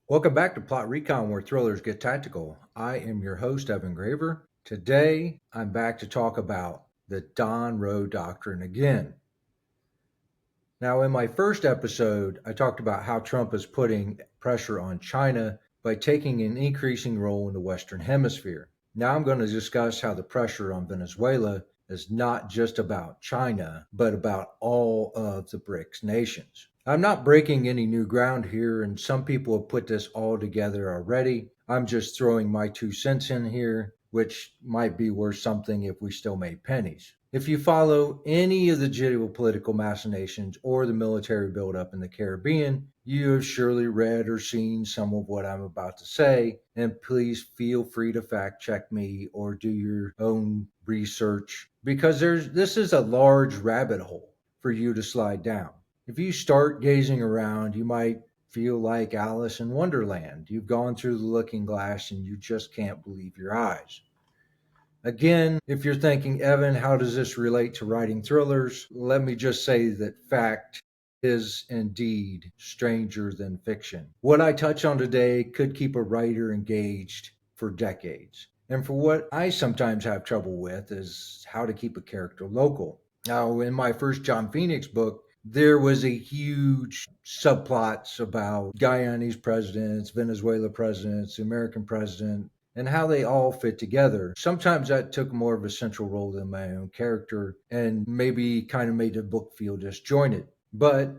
Welcome back to Plot Recon, where thrillers get tactical. I am your host, Evan Graver. Today, I'm back to talk about the Donroe Doctrine again. Now, in my first episode, I talked about how Trump is putting pressure on China by taking an increasing role in the Western Hemisphere. Now, I'm going to discuss how the pressure on Venezuela is not just about China, but about all of the BRICS nations. I'm not breaking any new ground here, and some people have put this all together already. I'm just throwing my 2 cents in here, which might be worth something if we still made pennies. If you follow any of the geopolitical machinations or the military buildup in the Caribbean, you have surely read or seen some of what I'm about to say, and please feel free to fact check me or do your own research because this is a large rabbit hole for you to slide down. If you start gazing around, you might feel like Alice in Wonderland. You've gone through the looking glass and you just can't believe your eyes. Again, if you're thinking, Evan, how does this relate to writing thrillers? Let me just say that fact is indeed stranger than fiction. What I touch on today could keep a writer engaged for decades. And for what I sometimes have trouble with is how to keep a character local. Now, in my first John Phoenix book, there was a huge subplots about Guyanese presidents, Venezuela presidents, the American president, and how they all fit together. Sometimes that took more of a central role than my own character and maybe kind of made the book feel disjointed. But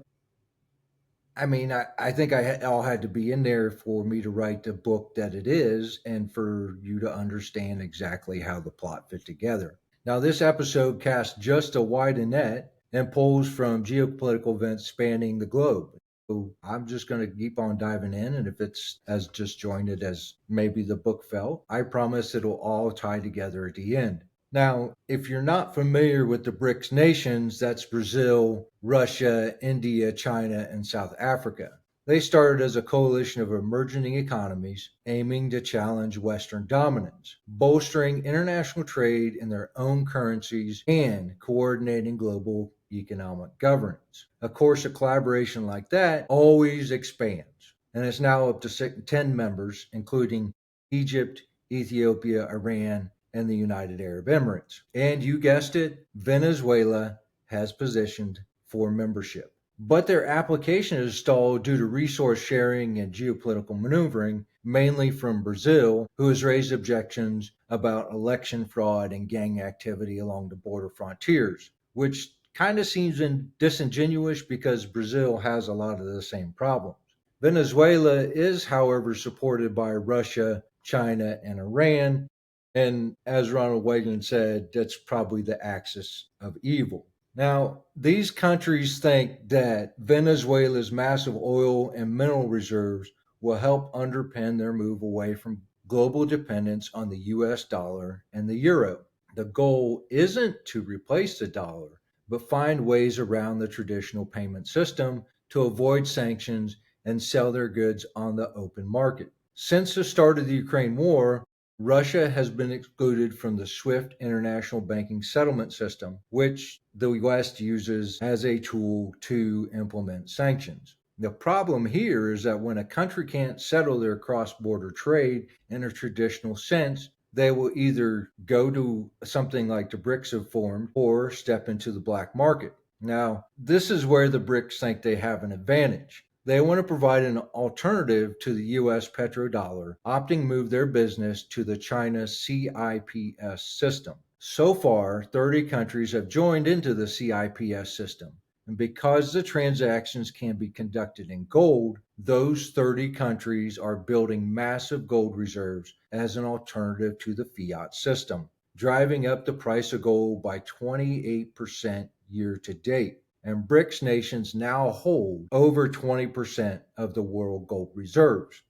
I think all had to be in there for me to write the book that it is and for you to understand exactly how the plot fit together. Now, this episode casts just a wide net and pulls from geopolitical events spanning the globe. So I'm just going to keep on diving in, and if it's as disjointed as maybe the book felt, I promise it'll all tie together at the end. Now, if you're not familiar with the BRICS nations, that's Brazil, Russia, India, China, and South Africa. They started as a coalition of emerging economies aiming to challenge Western dominance, bolstering international trade in their own currencies and coordinating global economic governance. Of course, a collaboration like that always expands, and it's now up to 10 members, including Egypt, Ethiopia, Iran, and the United Arab Emirates. And you guessed it, Venezuela has positioned for membership. But their application is stalled due to resource sharing and geopolitical maneuvering, mainly from Brazil, who has raised objections about election fraud and gang activity along the border frontiers, which kind of seems disingenuous because Brazil has a lot of the same problems. Venezuela is, however, supported by Russia, China, and Iran, and as Ronald Reagan said, that's probably the axis of evil. Now, these countries think that Venezuela's massive oil and mineral reserves will help underpin their move away from global dependence on the US dollar and the euro. The goal isn't to replace the dollar, but find ways around the traditional payment system to avoid sanctions and sell their goods on the open market. Since the start of the Ukraine war, Russia has been excluded from the SWIFT international banking settlement system, which the West uses as a tool to implement sanctions. The problem here is that when a country can't settle their cross border trade in a traditional sense, they will either go to something like the BRICS have formed or step into the black market. Now, this is where the BRICS think they have an advantage. They want to provide an alternative to the US petrodollar, opting to move their business to the China CIPS system. So far, 30 countries have joined into the CIPS system. And because the transactions can be conducted in gold, those 30 countries are building massive gold reserves as an alternative to the fiat system, driving up the price of gold by 28% year to date. And BRICS nations now hold over 20% of the world gold reserves.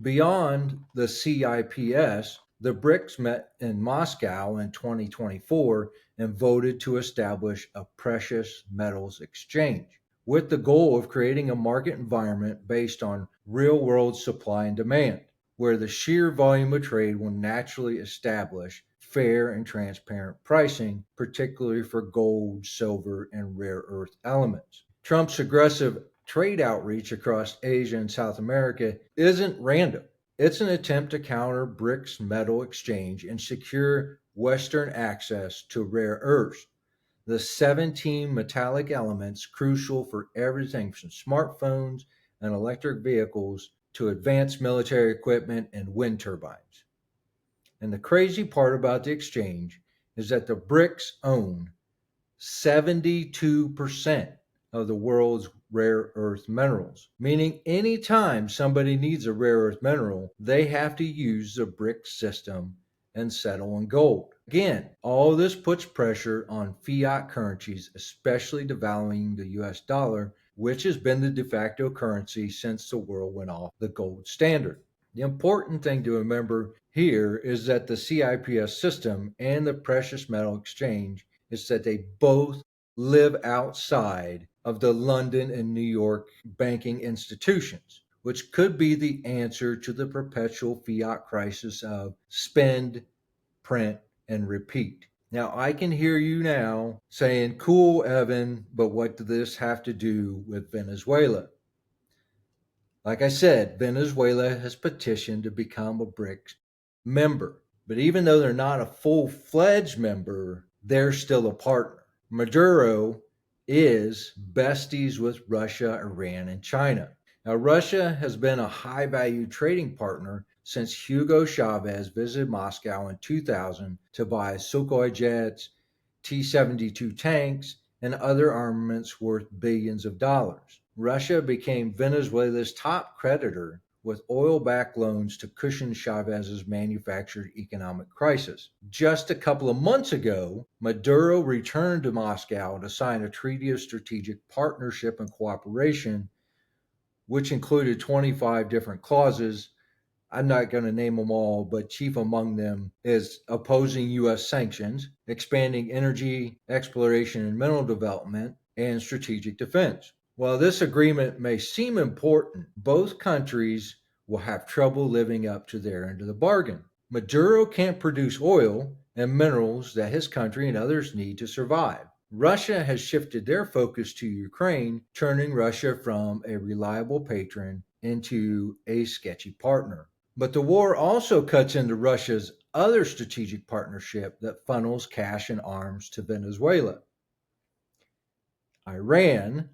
Beyond the CIPS, the BRICS met in Moscow in 2024 and voted to establish a precious metals exchange with the goal of creating a market environment based on real world supply and demand, where the sheer volume of trade will naturally establish fair and transparent pricing, particularly for gold, silver, and rare earth elements. Trump's aggressive trade outreach across Asia and South America isn't random. It's an attempt to counter BRICS metal exchange and secure Western access to rare earths, the 17 metallic elements crucial for everything from smartphones and electric vehicles to advanced military equipment and wind turbines. And the crazy part about the exchange is that the BRICS own 72% of the world's rare earth minerals, meaning anytime somebody needs a rare earth mineral, they have to use the BRICS system and settle in gold. Again, all this puts pressure on fiat currencies, especially devaluing the US dollar, which has been the de facto currency since the world went off the gold standard. The important thing to remember here is that the CIPS system and the precious metal exchange is that they both live outside of the London and New York banking institutions, which could be the answer to the perpetual fiat crisis of spend, print, and repeat. Now, I can hear you now saying, cool, Evan, but what does this have to do with Venezuela? Like I said, Venezuela has petitioned to become a BRICS member. But even though they're not a full-fledged member, they're still a partner. Maduro is besties with Russia, Iran, and China. Now, Russia has been a high-value trading partner since Hugo Chavez visited Moscow in 2000 to buy Sukhoi jets, T-72 tanks, and other armaments worth billions of dollars. Russia became Venezuela's top creditor with oil-backed loans to cushion Chavez's manufactured economic crisis. Just a couple of months ago, Maduro returned to Moscow to sign a treaty of strategic partnership and cooperation, which included 25 different clauses. I'm not going to name them all, but chief among them is opposing U.S. sanctions, expanding energy, exploration and mineral development, and strategic defense. While this agreement may seem important, both countries will have trouble living up to their end of the bargain. Maduro can't produce oil and minerals that his country and others need to survive. Russia has shifted their focus to Ukraine, turning Russia from a reliable patron into a sketchy partner. But the war also cuts into Russia's other strategic partnership that funnels cash and arms to Venezuela. Iran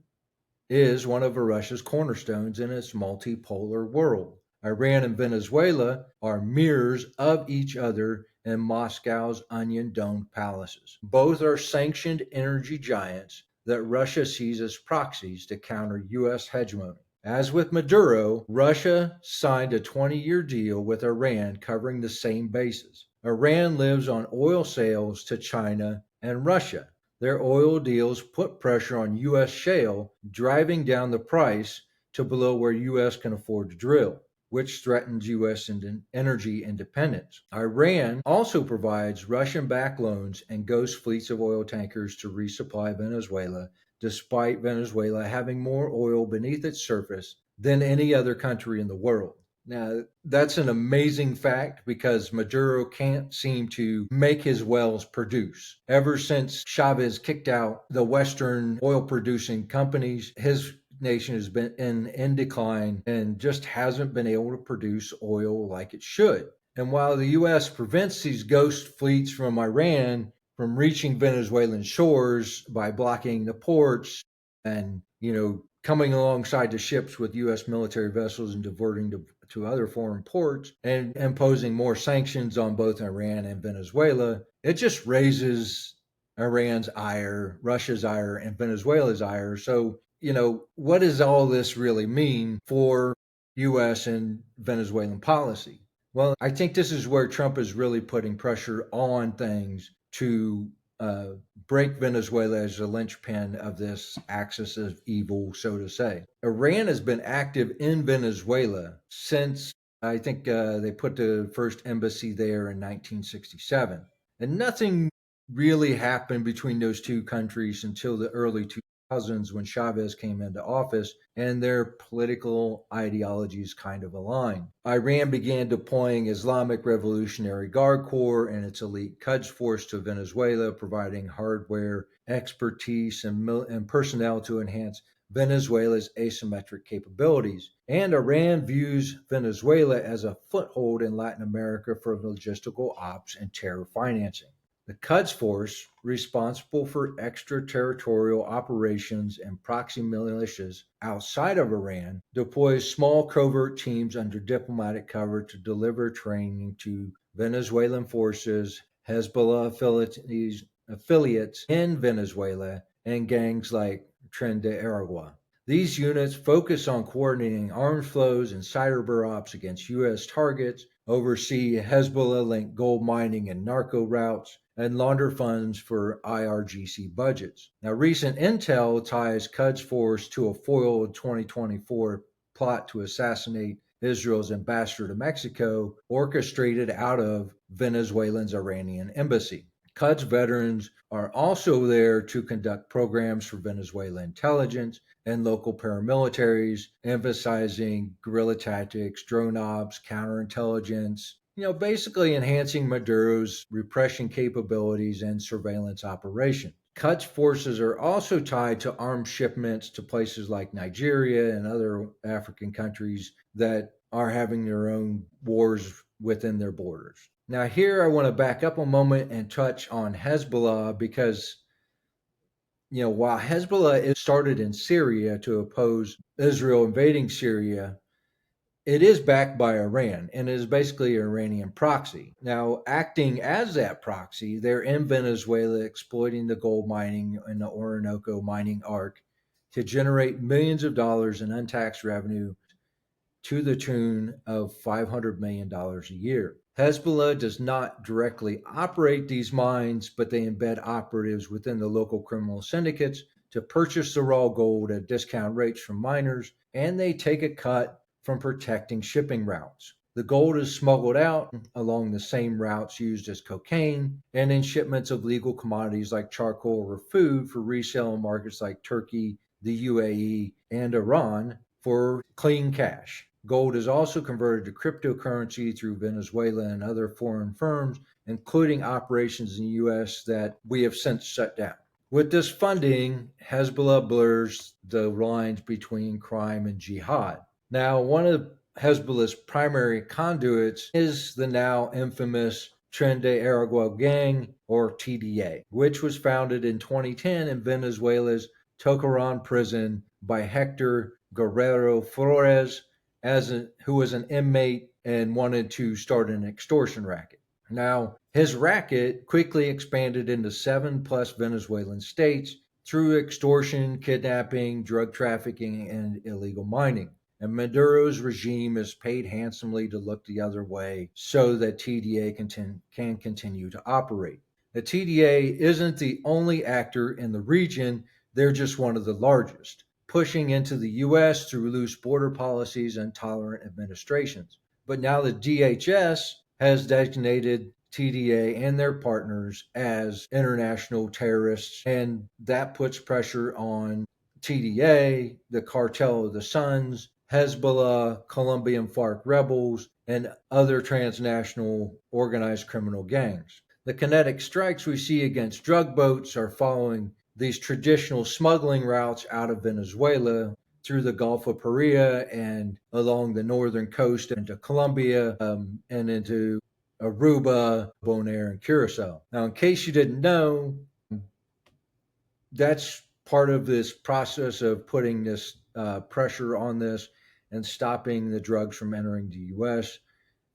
is one of Russia's cornerstones in its multipolar world. Iran and Venezuela are mirrors of each other in Moscow's onion-domed palaces. Both are sanctioned energy giants that Russia sees as proxies to counter U.S. hegemony. As with Maduro, Russia signed a 20-year deal with Iran covering the same bases. Iran lives on oil sales to China and Russia. Their oil deals put pressure on U.S. shale, driving down the price to below where U.S. can afford to drill, which threatens U.S. energy independence. Iran also provides Russian-backed loans and ghost fleets of oil tankers to resupply Venezuela, despite Venezuela having more oil beneath its surface than any other country in the world. Now, that's an amazing fact because Maduro can't seem to make his wells produce. Ever since Chavez kicked out the Western oil producing companies, his nation has been in decline and just hasn't been able to produce oil like it should. And while the U.S. prevents these ghost fleets from Iran from reaching Venezuelan shores by blocking the ports and, coming alongside the ships with U.S. military vessels and diverting to other foreign ports and imposing more sanctions on both Iran and Venezuela, it just raises Iran's ire, Russia's ire, and Venezuela's ire. So, what does all this really mean for U.S. and Venezuelan policy? Well, I think this is where Trump is really putting pressure on things to break Venezuela as a linchpin of this axis of evil, so to say. Iran has been active in Venezuela since I think they put the first embassy there in 1967. And nothing really happened between those two countries until the early 2000s when Chavez came into office and their political ideologies kind of aligned. Iran began deploying Islamic Revolutionary Guard Corps and its elite Quds force to Venezuela, providing hardware, expertise, and personnel to enhance Venezuela's asymmetric capabilities. And Iran views Venezuela as a foothold in Latin America for logistical ops and terror financing. The Quds Force, responsible for extraterritorial operations and proxy militias outside of Iran, deploys small covert teams under diplomatic cover to deliver training to Venezuelan forces, Hezbollah affiliates in Venezuela, and gangs like Tren de Aragua. These units focus on coordinating arms flows and cyber ops against U.S. targets, oversee Hezbollah-linked gold mining and narco routes, and launder funds for IRGC budgets. Now, recent intel ties Quds Force to a foiled 2024 plot to assassinate Israel's ambassador to Mexico, orchestrated out of Venezuela's Iranian embassy. Quds veterans are also there to conduct programs for Venezuela intelligence and local paramilitaries, emphasizing guerrilla tactics, drone ops, counterintelligence, basically enhancing Maduro's repression capabilities and surveillance operations. Quds forces are also tied to arms shipments to places like Nigeria and other African countries that are having their own wars within their borders. Now, here I want to back up a moment and touch on Hezbollah because, while Hezbollah is started in Syria to oppose Israel invading Syria, it is backed by Iran and is basically an Iranian proxy. Now, acting as that proxy, they're in Venezuela exploiting the gold mining in the Orinoco mining arc to generate millions of dollars in untaxed revenue to the tune of $500 million a year. Hezbollah does not directly operate these mines, but they embed operatives within the local criminal syndicates to purchase the raw gold at discount rates from miners, and they take a cut from protecting shipping routes. The gold is smuggled out along the same routes used as cocaine and in shipments of legal commodities like charcoal or food for resale in markets like Turkey, the UAE, and Iran for clean cash. Gold is also converted to cryptocurrency through Venezuela and other foreign firms, including operations in the U.S. that we have since shut down. With this funding, Hezbollah blurs the lines between crime and jihad. Now, one of Hezbollah's primary conduits is the now infamous Tren de Aragua gang, or TDA, which was founded in 2010 in Venezuela's Tocaron prison by Hector Guerrero Flores, who was an inmate and wanted to start an extortion racket. Now, his racket quickly expanded into 7+ Venezuelan states through extortion, kidnapping, drug trafficking, and illegal mining. And Maduro's regime is paid handsomely to look the other way so that TDA can continue to operate. The TDA isn't the only actor in the region, they're just one of the largest, pushing into the U.S. through loose border policies and tolerant administrations. But now the DHS has designated TDA and their partners as international terrorists, and that puts pressure on TDA, the Cartel of the Suns, Hezbollah, Colombian FARC rebels, and other transnational organized criminal gangs. The kinetic strikes we see against drug boats are following these traditional smuggling routes out of Venezuela through the Gulf of Paria and along the northern coast into Colombia and into Aruba, Bonaire, and Curacao. Now, in case you didn't know, that's part of this process of putting this pressure on this and stopping the drugs from entering the U.S.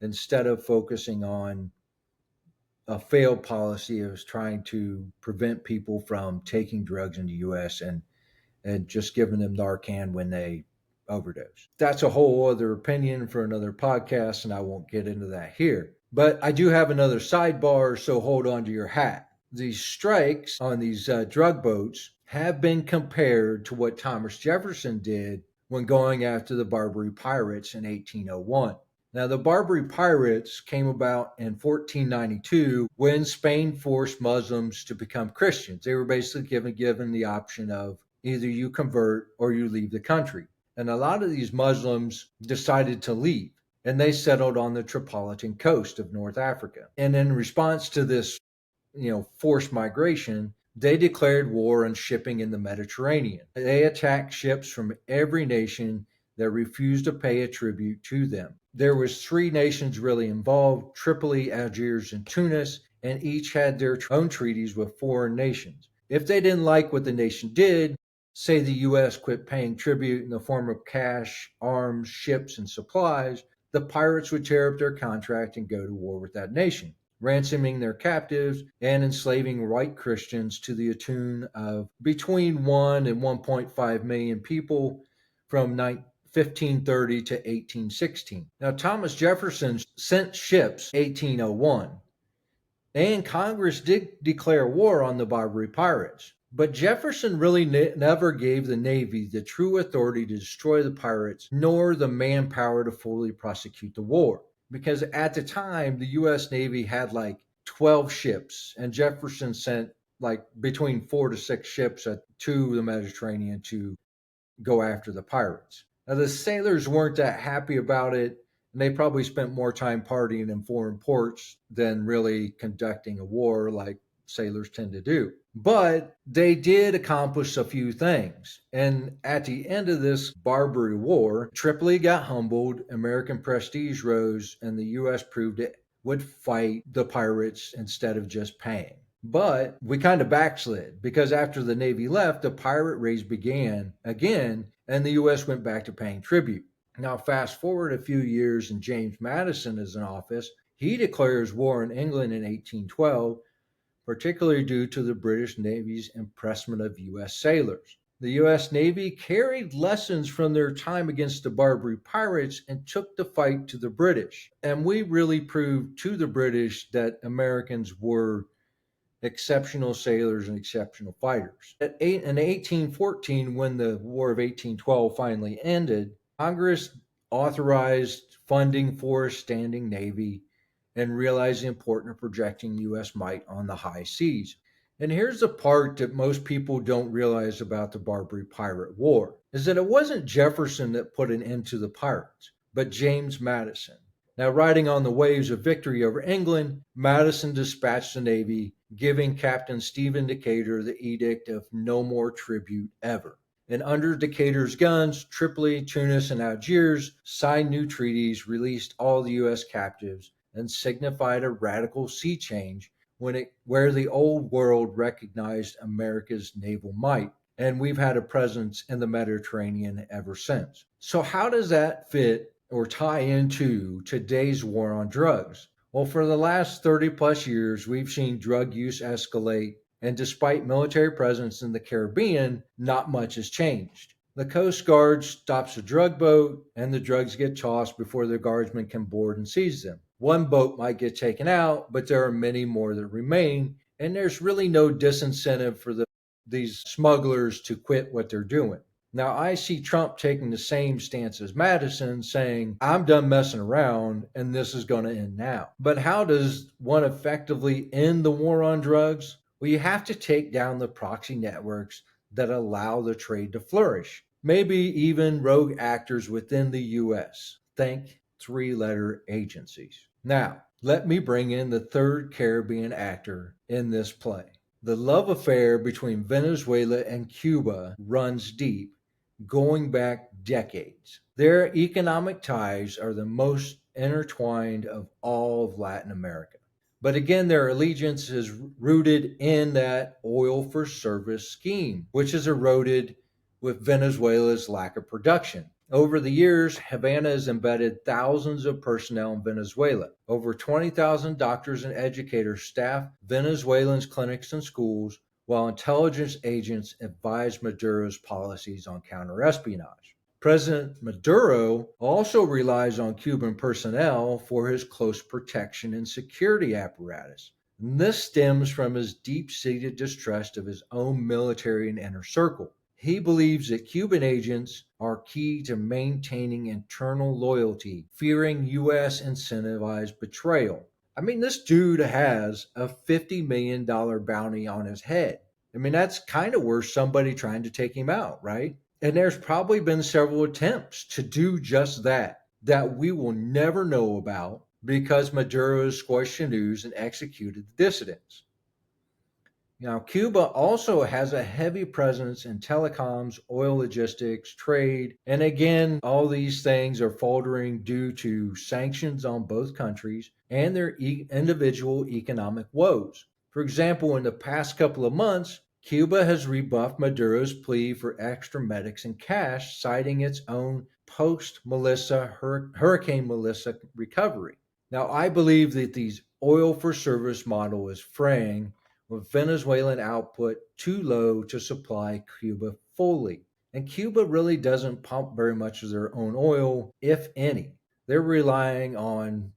instead of focusing on a failed policy of trying to prevent people from taking drugs in the U.S. and just giving them Narcan when they overdose. That's a whole other opinion for another podcast, and I won't get into that here. But I do have another sidebar, so hold on to your hat. These strikes on these drug boats have been compared to what Thomas Jefferson did when going after the Barbary pirates in 1801. Now, the Barbary pirates came about in 1492 when Spain forced Muslims to become Christians. They were basically given the option of either you convert or you leave the country. And a lot of these Muslims decided to leave, and they settled on the Tripolitan coast of North Africa. And in response to this, forced migration, They declared war on shipping in the Mediterranean. They attacked ships from every nation that refused to pay a tribute to them. There was three nations really involved: Tripoli, Algiers, and Tunis, and each had their own treaties with foreign nations. If they didn't like what the nation did, say the US quit paying tribute in the form of cash, arms, ships, and supplies, the pirates would tear up their contract and go to war with that nation, ransoming their captives and enslaving white Christians to the tune of between 1 and 1.5 million people from 1530 to 1816. Now, Thomas Jefferson sent ships 1801, and Congress did declare war on the Barbary pirates. But Jefferson really never gave the Navy the true authority to destroy the pirates, nor the manpower to fully prosecute the war. Because at the time, the U.S. Navy had like 12 ships, and Jefferson sent like between 4 to 6 ships to the Mediterranean to go after the pirates. Now, the sailors weren't that happy about it, and they probably spent more time partying in foreign ports than really conducting a war like sailors tend to do. But they did accomplish a few things. And at the end of this Barbary War, Tripoli got humbled, American prestige rose, and the U.S. proved it would fight the pirates instead of just paying. But we kind of backslid because after the Navy left, the pirate raids began again, and the U.S. went back to paying tribute. Now, fast forward a few years, and James Madison is in office. He declares war on England in 1812, particularly due to the British Navy's impressment of U.S. sailors. The U.S. Navy carried lessons from their time against the Barbary pirates and took the fight to the British. And we really proved to the British that Americans were exceptional sailors and exceptional fighters. In 1814, when the War of 1812 finally ended, Congress authorized funding for a standing navy and realized the importance of projecting U.S. might on the high seas. And here's the part that most people don't realize about the Barbary Pirate War, is that it wasn't Jefferson that put an end to the pirates, but James Madison. Now, riding on the waves of victory over England, Madison dispatched the Navy, giving Captain Stephen Decatur the edict of no more tribute ever. And under Decatur's guns, Tripoli, Tunis, and Algiers signed new treaties, released all the U.S. captives, and signified a radical sea change where the old world recognized America's naval might. And we've had a presence in the Mediterranean ever since. So how does that fit or tie into today's war on drugs? Well, for the last 30 plus years, we've seen drug use escalate, and despite military presence in the Caribbean, not much has changed. The Coast Guard stops a drug boat, and the drugs get tossed before the guardsmen can board and seize them. One boat might get taken out, but there are many more that remain, and there's really no disincentive for these smugglers to quit what they're doing. Now, I see Trump taking the same stance as Madison, saying, I'm done messing around and this is going to end now. But how does one effectively end the war on drugs? Well, you have to take down the proxy networks that allow the trade to flourish. Maybe even rogue actors within the U.S. Think three-letter agencies. Now, let me bring in the third Caribbean actor in this play. The love affair between Venezuela and Cuba runs deep, going back decades. Their economic ties are the most intertwined of all of Latin America. But again, their allegiance is rooted in that oil for service scheme, which is eroded with Venezuela's lack of production. Over the years, Havana has embedded thousands of personnel in Venezuela. Over 20,000 doctors and educators staff Venezuelans' clinics and schools, while intelligence agents advise Maduro's policies on counterespionage. President Maduro also relies on Cuban personnel for his close protection and security apparatus. And this stems from his deep-seated distrust of his own military and inner circle. He believes that Cuban agents are key to maintaining internal loyalty, fearing U.S. incentivized betrayal. I mean, this dude has a $50 million bounty on his head. I mean, that's kind of worth somebody trying to take him out, right? And there's probably been several attempts to do just that we will never know about because Maduro squashed the news and executed the dissidents. Now, Cuba also has a heavy presence in telecoms, oil logistics, trade, and again, all these things are faltering due to sanctions on both countries and their individual economic woes. For example, in the past couple of months, Cuba has rebuffed Maduro's plea for extra medics and cash, citing its own post Melissa Hurricane Melissa recovery. Now, I believe that the oil for service model is fraying with Venezuelan output too low to supply Cuba fully. And Cuba really doesn't pump very much of their own oil, if any. They're relying on,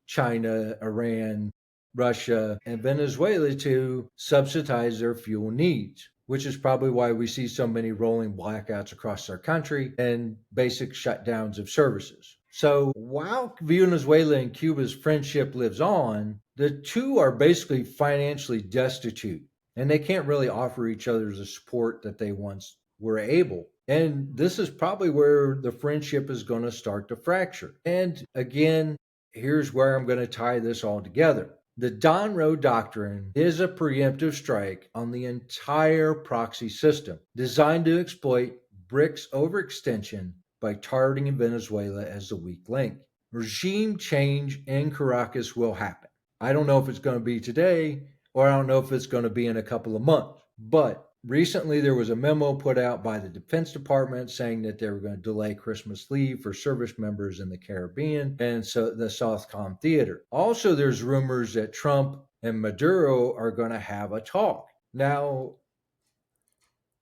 China, Iran, Russia, and Venezuela to subsidize their fuel needs, which is probably why we see so many rolling blackouts across our country and basic shutdowns of services. So while Venezuela and Cuba's friendship lives on, the two are basically financially destitute and they can't really offer each other the support that they once were able. And this is probably where the friendship is going to start to fracture. And again, here's where I'm going to tie this all together. The Donroe Doctrine is a preemptive strike on the entire proxy system designed to exploit BRICS overextension by targeting Venezuela as the weak link. Regime change in Caracas will happen. I don't know if it's going to be today or I don't know if it's going to be in a couple of months. But recently there was a memo put out by the Defense Department saying that they were going to delay Christmas leave for service members in the Caribbean and so the Southcom Theater. Also, there's rumors that Trump and Maduro are going to have a talk. Now,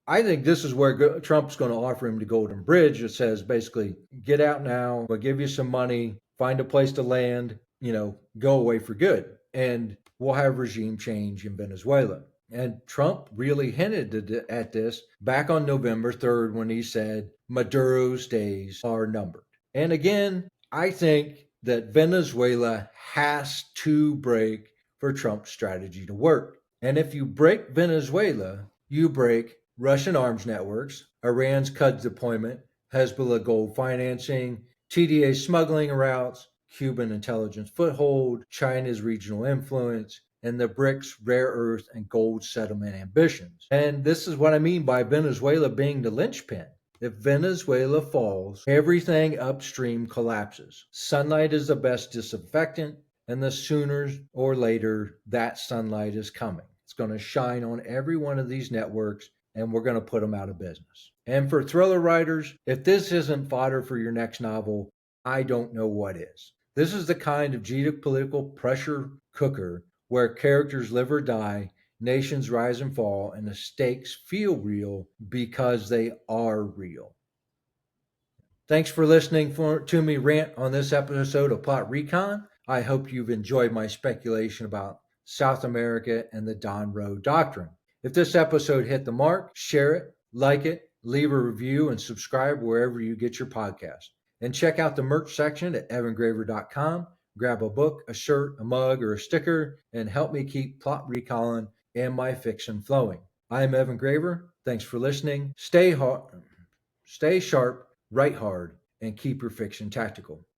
I think this is where Trump's going to offer him the Golden Bridge. It says basically, get out now, we'll give you some money, find a place to land, go away for good. And we'll have regime change in Venezuela. And Trump really hinted at this back on November 3rd when he said Maduro's days are numbered. And again, I think that Venezuela has to break for Trump's strategy to work. And if you break Venezuela, you break Russian arms networks, Iran's Quds deployment, Hezbollah gold financing, TDA smuggling routes, Cuban intelligence foothold, China's regional influence, and the BRICS rare earth and gold settlement ambitions. And this is what I mean by Venezuela being the linchpin. If Venezuela falls, everything upstream collapses. Sunlight is the best disinfectant, and the sooner or later that sunlight is coming. It's going to shine on every one of these networks, and we're going to put them out of business. And for thriller writers, if this isn't fodder for your next novel, I don't know what is. This is the kind of geopolitical pressure cooker where characters live or die, nations rise and fall, and the stakes feel real because they are real. Thanks for listening to me rant on this episode of Plot Recon. I hope you've enjoyed my speculation about South America and the Donroe Doctrine. If this episode hit the mark, share it, like it, leave a review, and subscribe wherever you get your podcast. And check out the merch section at evangraver.com. Grab a book, a shirt, a mug, or a sticker, and help me keep Plot Recon and my fiction flowing. I'm Evan Graver. Thanks for listening. Stay sharp, write hard, and keep your fiction tactical.